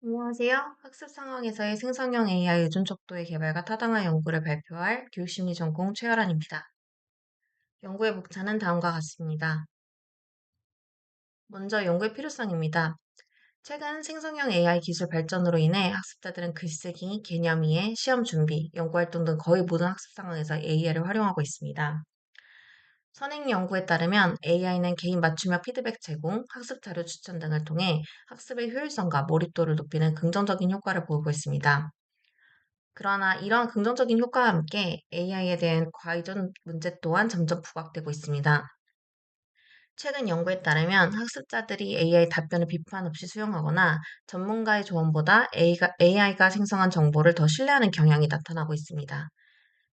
안녕하세요. 학습 상황에서의 생성형 AI 의존 척도의 개발과 타당한 연구를 발표할 교육심리 전공 최열환입니다. 연구의 목차는 다음과 같습니다. 먼저 연구의 필요성입니다. 최근 생성형 AI 기술 발전으로 인해 학습자들은 글쓰기, 개념 이해, 시험 준비, 연구활동 등 거의 모든 학습 상황에서 AI를 활용하고 있습니다. 선행 연구에 따르면 AI는 개인 맞춤형 피드백 제공, 학습 자료 추천 등을 통해 학습의 효율성과 몰입도를 높이는 긍정적인 효과를 보이고 있습니다. 그러나 이러한 긍정적인 효과와 함께 AI에 대한 과의존 문제 또한 점점 부각되고 있습니다. 최근 연구에 따르면 학습자들이 AI 답변을 비판 없이 수용하거나 전문가의 조언보다 AI가 생성한 정보를 더 신뢰하는 경향이 나타나고 있습니다.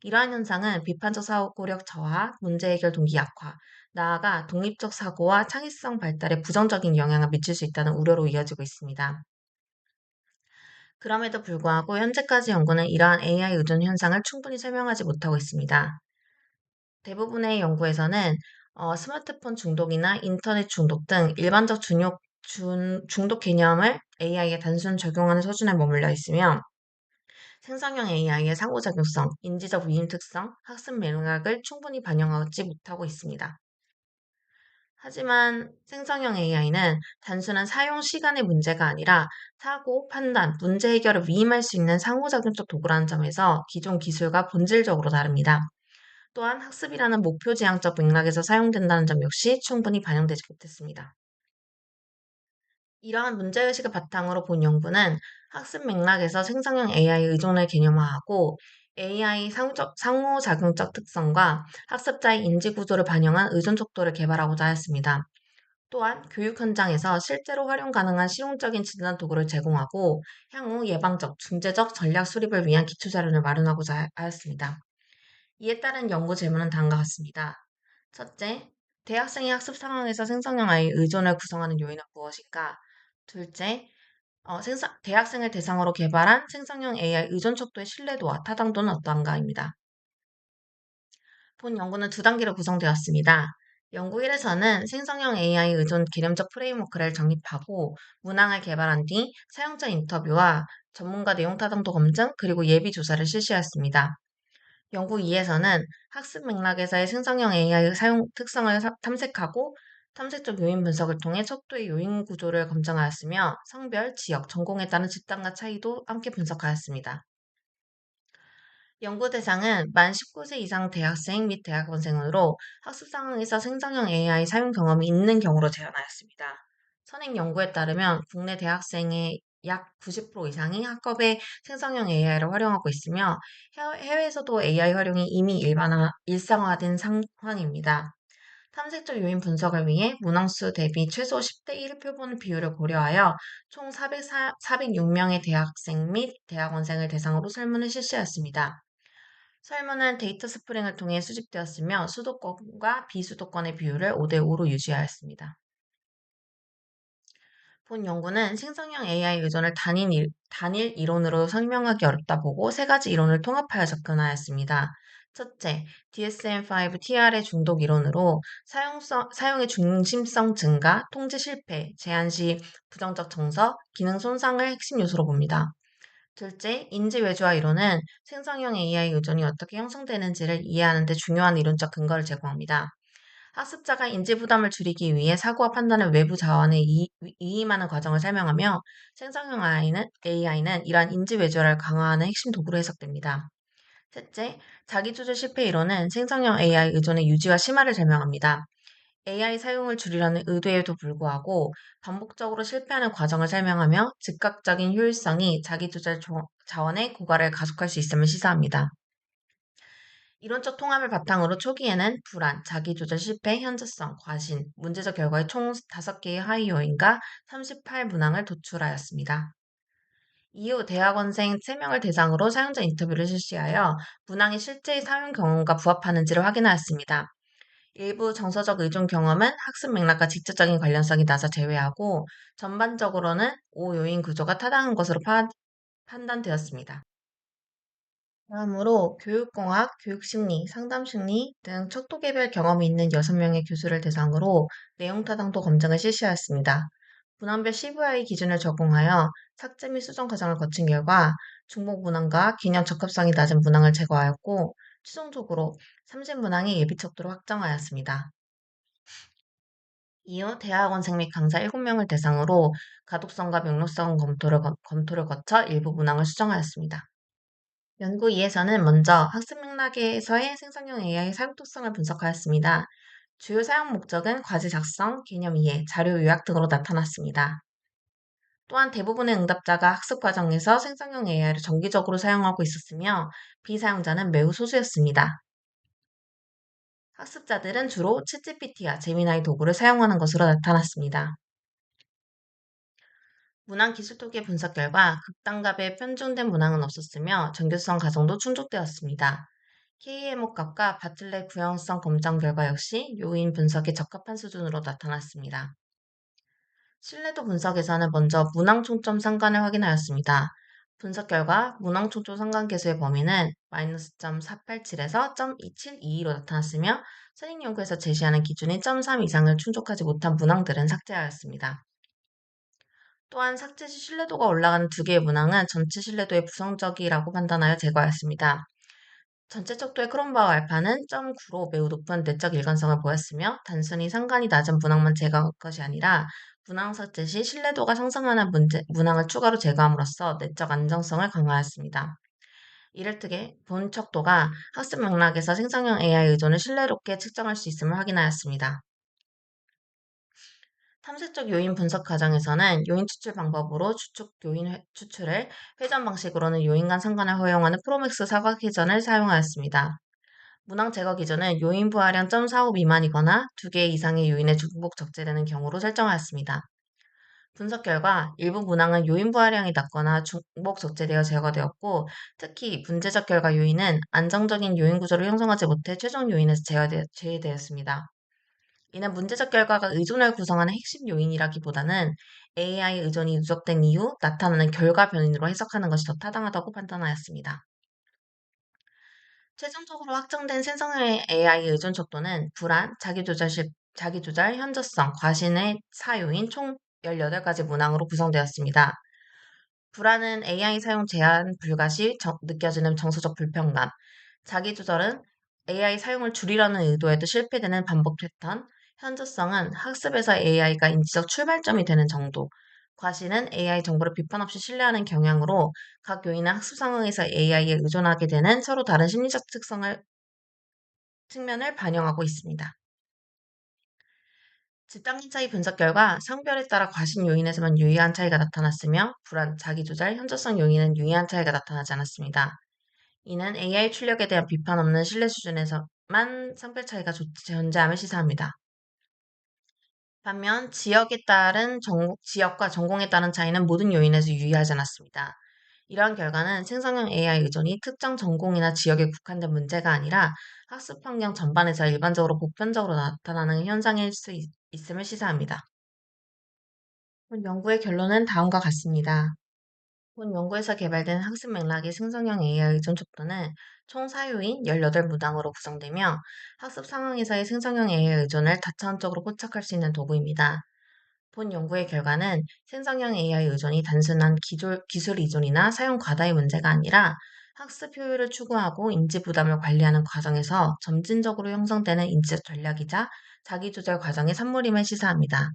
이러한 현상은 비판적 사고력 저하, 문제 해결 동기 약화, 나아가 독립적 사고와 창의성 발달에 부정적인 영향을 미칠 수 있다는 우려로 이어지고 있습니다. 그럼에도 불구하고 현재까지 연구는 이러한 AI 의존 현상을 충분히 설명하지 못하고 있습니다. 대부분의 연구에서는 스마트폰 중독이나 인터넷 중독 등 일반적 중독 개념을 AI에 단순 적용하는 수준에 머물러 있으며 생성형 AI의 상호작용성, 인지적 위임 특성, 학습 맥락을 충분히 반영하지 못하고 있습니다. 하지만 생성형 AI는 단순한 사용 시간의 문제가 아니라 사고, 판단, 문제 해결을 위임할 수 있는 상호작용적 도구라는 점에서 기존 기술과 본질적으로 다릅니다. 또한 학습이라는 목표 지향적 맥락에서 사용된다는 점 역시 충분히 반영되지 못했습니다. 이러한 문제의식을 바탕으로 본 연구는 학습 맥락에서 생성형 AI 의존을 개념화하고 AI 상호작용적 특성과 학습자의 인지 구조를 반영한 의존 척도를 개발하고자 하였습니다. 또한 교육 현장에서 실제로 활용 가능한 실용적인 진단 도구를 제공하고 향후 예방적, 중재적 전략 수립을 위한 기초 자료를 마련하고자 하였습니다. 이에 따른 연구 질문은 다음과 같습니다. 첫째, 대학생의 학습 상황에서 생성형 아이 의존을 구성하는 요인은 무엇인가? 둘째, 대학생을 대상으로 개발한 생성형 AI 의존 척도의 신뢰도와 타당도는 어떠한가입니다. 본 연구는 두 단계로 구성되었습니다. 연구 1에서는 생성형 AI 의존 개념적 프레임워크를 정립하고 문항을 개발한 뒤 사용자 인터뷰와 전문가 내용 타당도 검증 그리고 예비 조사를 실시했습니다. 연구 2에서는 학습 맥락에서의 생성형 AI 사용 특성을 탐색하고 탐색적 요인 분석을 통해 척도의 요인 구조를 검증하였으며 성별, 지역, 전공에 따른 집단과 차이도 함께 분석하였습니다. 연구 대상은 만 19세 이상 대학생 및 대학원생으로 학습 상황에서 생성형 AI 사용 경험이 있는 경우로 제한하였습니다. 선행 연구에 따르면 국내 대학생의 약 90% 이상이 학업에 생성형 AI를 활용하고 있으며 해외에서도 AI 활용이 이미 일상화된 상황입니다. 탐색적 요인 분석을 위해 문항수 대비 최소 10대 1 표본 비율을 고려하여 총 406명의 대학생 및 대학원생을 대상으로 설문을 실시했습니다. 설문은 데이터 스프링을 통해 수집되었으며 수도권과 비수도권의 비율을 5대5로 유지하였습니다. 본 연구는 생성형 AI 의존을 단일 이론으로 설명하기 어렵다 보고 세 가지 이론을 통합하여 접근하였습니다. 첫째, DSM-5 TR의 중독 이론으로 사용의 중심성 증가, 통제 실패, 제한 시 부정적 정서, 기능 손상을 핵심 요소로 봅니다. 둘째, 인지 외주화 이론은 생성형 AI 의존이 어떻게 형성되는지를 이해하는 데 중요한 이론적 근거를 제공합니다. 학습자가 인지 부담을 줄이기 위해 사고와 판단을 외부 자원에 위임하는 과정을 설명하며 생성형 AI는 이러한 인지 외주화를 강화하는 핵심 도구로 해석됩니다. 셋째, 자기조절 실패 이론은 생성형 AI 의존의 유지와 심화를 설명합니다. AI 사용을 줄이려는 의도에도 불구하고 반복적으로 실패하는 과정을 설명하며 즉각적인 효율성이 자기조절 자원의 고갈을 가속할 수 있음을 시사합니다. 이론적 통합을 바탕으로 초기에는 불안, 자기조절 실패, 현저성, 과신, 문제적 결과의 총 5개의 하위 요인과 38문항을 도출하였습니다. 이후 대학원생 3명을 대상으로 사용자 인터뷰를 실시하여 문항이 실제 사용 경험과 부합하는지를 확인하였습니다. 일부 정서적 의존 경험은 학습 맥락과 직접적인 관련성이 낮아 제외하고 전반적으로는 5요인 구조가 타당한 것으로 판단되었습니다. 다음으로 교육공학, 교육심리, 상담심리 등 척도 개별 경험이 있는 6명의 교수를 대상으로 내용 타당도 검증을 실시하였습니다. 문항별 CVI 기준을 적용하여 삭제 및 수정 과정을 거친 결과 중복 문항과 기념 적합성이 낮은 문항을 제거하였고 최종적으로 30문항이 예비 척도로 확정하였습니다. 이후 대학원생 및 강사 7명을 대상으로 가독성과 명료성 검토를 거쳐 일부 문항을 수정하였습니다. 연구 2에서는 먼저 학습 맥락에서의 생성형 AI 사용특성을 분석하였습니다. 주요 사용 목적은 과제 작성, 개념 이해, 자료 요약 등으로 나타났습니다. 또한 대부분의 응답자가 학습 과정에서 생성형 AI를 정기적으로 사용하고 있었으며 비사용자는 매우 소수였습니다. 학습자들은 주로 챗GPT와 제미나이 도구를 사용하는 것으로 나타났습니다. 문항 기술 토기 분석 결과 극단값에 편중된 문항은 없었으며 정교성 가정도 충족되었습니다. KMO 값과 바틀렛 구형성 검정 결과 역시 요인 분석에 적합한 수준으로 나타났습니다. 신뢰도 분석에서는 먼저 문항 총점 상관을 확인하였습니다. 분석 결과 문항 총점 상관계수의 범위는 -.487에서 0.2722로 나타났으며 선행 연구에서 제시하는 기준인 0.3 이상을 충족하지 못한 문항들은 삭제하였습니다. 또한 삭제 시 신뢰도가 올라가는 두 개의 문항은 전체 신뢰도에 부정적이라고 판단하여 제거하였습니다. 전체 척도의 크롬바우 알파는 0.9로 매우 높은 내적 일관성을 보였으며 단순히 상관이 낮은 문항만 제거한 것이 아니라 문항 삭제 시 신뢰도가 상승하는 문항을 추가로 제거함으로써 내적 안정성을 강화하였습니다. 이를 통해 본 척도가 학습 맥락에서 생성형 AI 의존을 신뢰롭게 측정할 수 있음을 확인하였습니다. 탐색적 요인 분석 과정에서는 요인 추출 방법으로 추측 요인 추출을 회전 방식으로는 요인 간 상관을 허용하는 프로맥스 사각 회전을 사용하였습니다. 문항 제거 기준은 요인 부하량 0.45 미만이거나 2개 이상의 요인에 중복 적재되는 경우로 설정하였습니다. 분석 결과 일부 문항은 요인 부하량이 낮거나 중복 적재되어 제거되었고 특히 문제적 결과 요인은 안정적인 요인 구조를 형성하지 못해 최종 요인에서 제외되었습니다. 이는 문제적 결과가 의존을 구성하는 핵심 요인이라기보다는 AI 의존이 누적된 이후 나타나는 결과 변인으로 해석하는 것이 더 타당하다고 판단하였습니다. 최종적으로 확정된 생성형 AI 의존 척도는 불안, 자기조절, 현저성, 과신의 사요인 총 18가지 문항으로 구성되었습니다. 불안은 AI 사용 제한 불가 시 느껴지는 정서적 불편감, 자기조절은 AI 사용을 줄이려는 의도에도 실패되는 반복 패턴, 현저성은 학습에서 AI가 인지적 출발점이 되는 정도, 과시는 AI 정보를 비판 없이 신뢰하는 경향으로 각 요인은 학습 상황에서 AI에 의존하게 되는 서로 다른 심리적 측면을 반영하고 있습니다. 집단기 차이 분석 결과 성별에 따라 과신 요인에서만 유의한 차이가 나타났으며 불안, 자기조절, 현저성 요인은 유의한 차이가 나타나지 않았습니다. 이는 AI 출력에 대한 비판 없는 신뢰 수준에서만 성별 차이가 존재함을 시사합니다. 반면 지역과 전공에 따른 차이는 모든 요인에서 유의하지 않았습니다. 이러한 결과는 생성형 AI 의존이 특정 전공이나 지역에 국한된 문제가 아니라 학습 환경 전반에서 일반적으로 보편적으로 나타나는 현상일 수 있음을 시사합니다. 본 연구의 결론은 다음과 같습니다. 본 연구에서 개발된 학습 맥락의 생성형 AI 의존 촉도는 총 사유인 18문항으로 구성되며 학습 상황에서의 생성형 AI 의존을 다차원적으로 포착할 수 있는 도구입니다. 본 연구의 결과는 생성형 AI 의존이 단순한 기술 이존이나 사용 과다의 문제가 아니라 학습 효율을 추구하고 인지 부담을 관리하는 과정에서 점진적으로 형성되는 인지적 전략이자 자기조절 과정의 산물임을 시사합니다.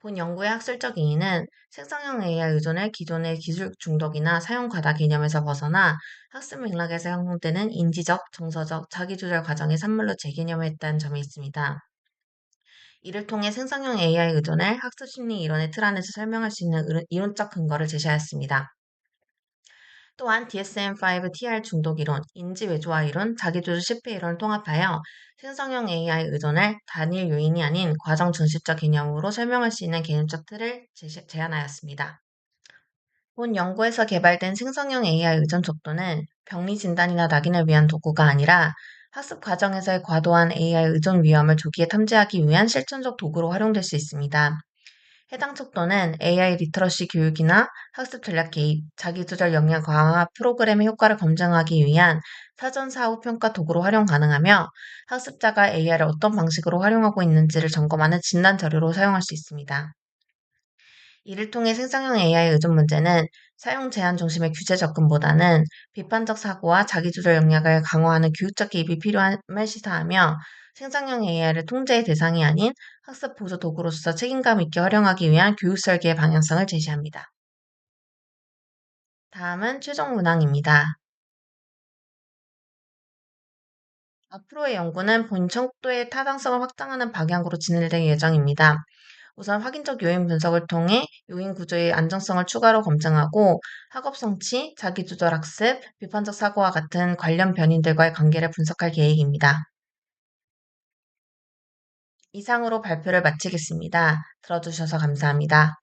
본 연구의 학술적 의의는 생성형 AI 의존을 기존의 기술 중독이나 사용 과다 개념에서 벗어나 학습 맥락에서 형성되는 인지적, 정서적, 자기조절 과정의 산물로 재개념했다는 점이 있습니다. 이를 통해 생성형 AI 의존을 학습 심리 이론의 틀 안에서 설명할 수 있는 이론적 근거를 제시하였습니다. 또한 DSM-5 TR 중독 이론, 인지 외조화 이론, 자기조절 실패 이론을 통합하여 생성형 AI 의존을 단일 요인이 아닌 과정 중심적 개념으로 설명할 수 있는 개념적 틀을 제안하였습니다. 본 연구에서 개발된 생성형 AI 의존 척도는 병리 진단이나 낙인을 위한 도구가 아니라 학습 과정에서의 과도한 AI 의존 위험을 조기에 탐지하기 위한 실천적 도구로 활용될 수 있습니다. 해당 척도는 AI 리터러시 교육이나 학습 전략 개입, 자기조절 역량 강화 프로그램의 효과를 검증하기 위한 사전 사후 평가 도구로 활용 가능하며 학습자가 AI를 어떤 방식으로 활용하고 있는지를 점검하는 진단 자료로 사용할 수 있습니다. 이를 통해 생성형 AI 의존 문제는 사용 제한 중심의 규제 접근보다는 비판적 사고와 자기조절 역량을 강화하는 교육적 개입이 필요함을 시사하며 생성형 AI를 통제의 대상이 아닌 학습 보조 도구로서 책임감 있게 활용하기 위한 교육 설계의 방향성을 제시합니다. 다음은 최종 문항입니다. 앞으로의 연구는 본 척도의 타당성을 확장하는 방향으로 진행될 예정입니다. 우선 확인적 요인 분석을 통해 요인 구조의 안정성을 추가로 검증하고 학업 성취, 자기주도 학습, 비판적 사고와 같은 관련 변인들과의 관계를 분석할 계획입니다. 이상으로 발표를 마치겠습니다. 들어주셔서 감사합니다.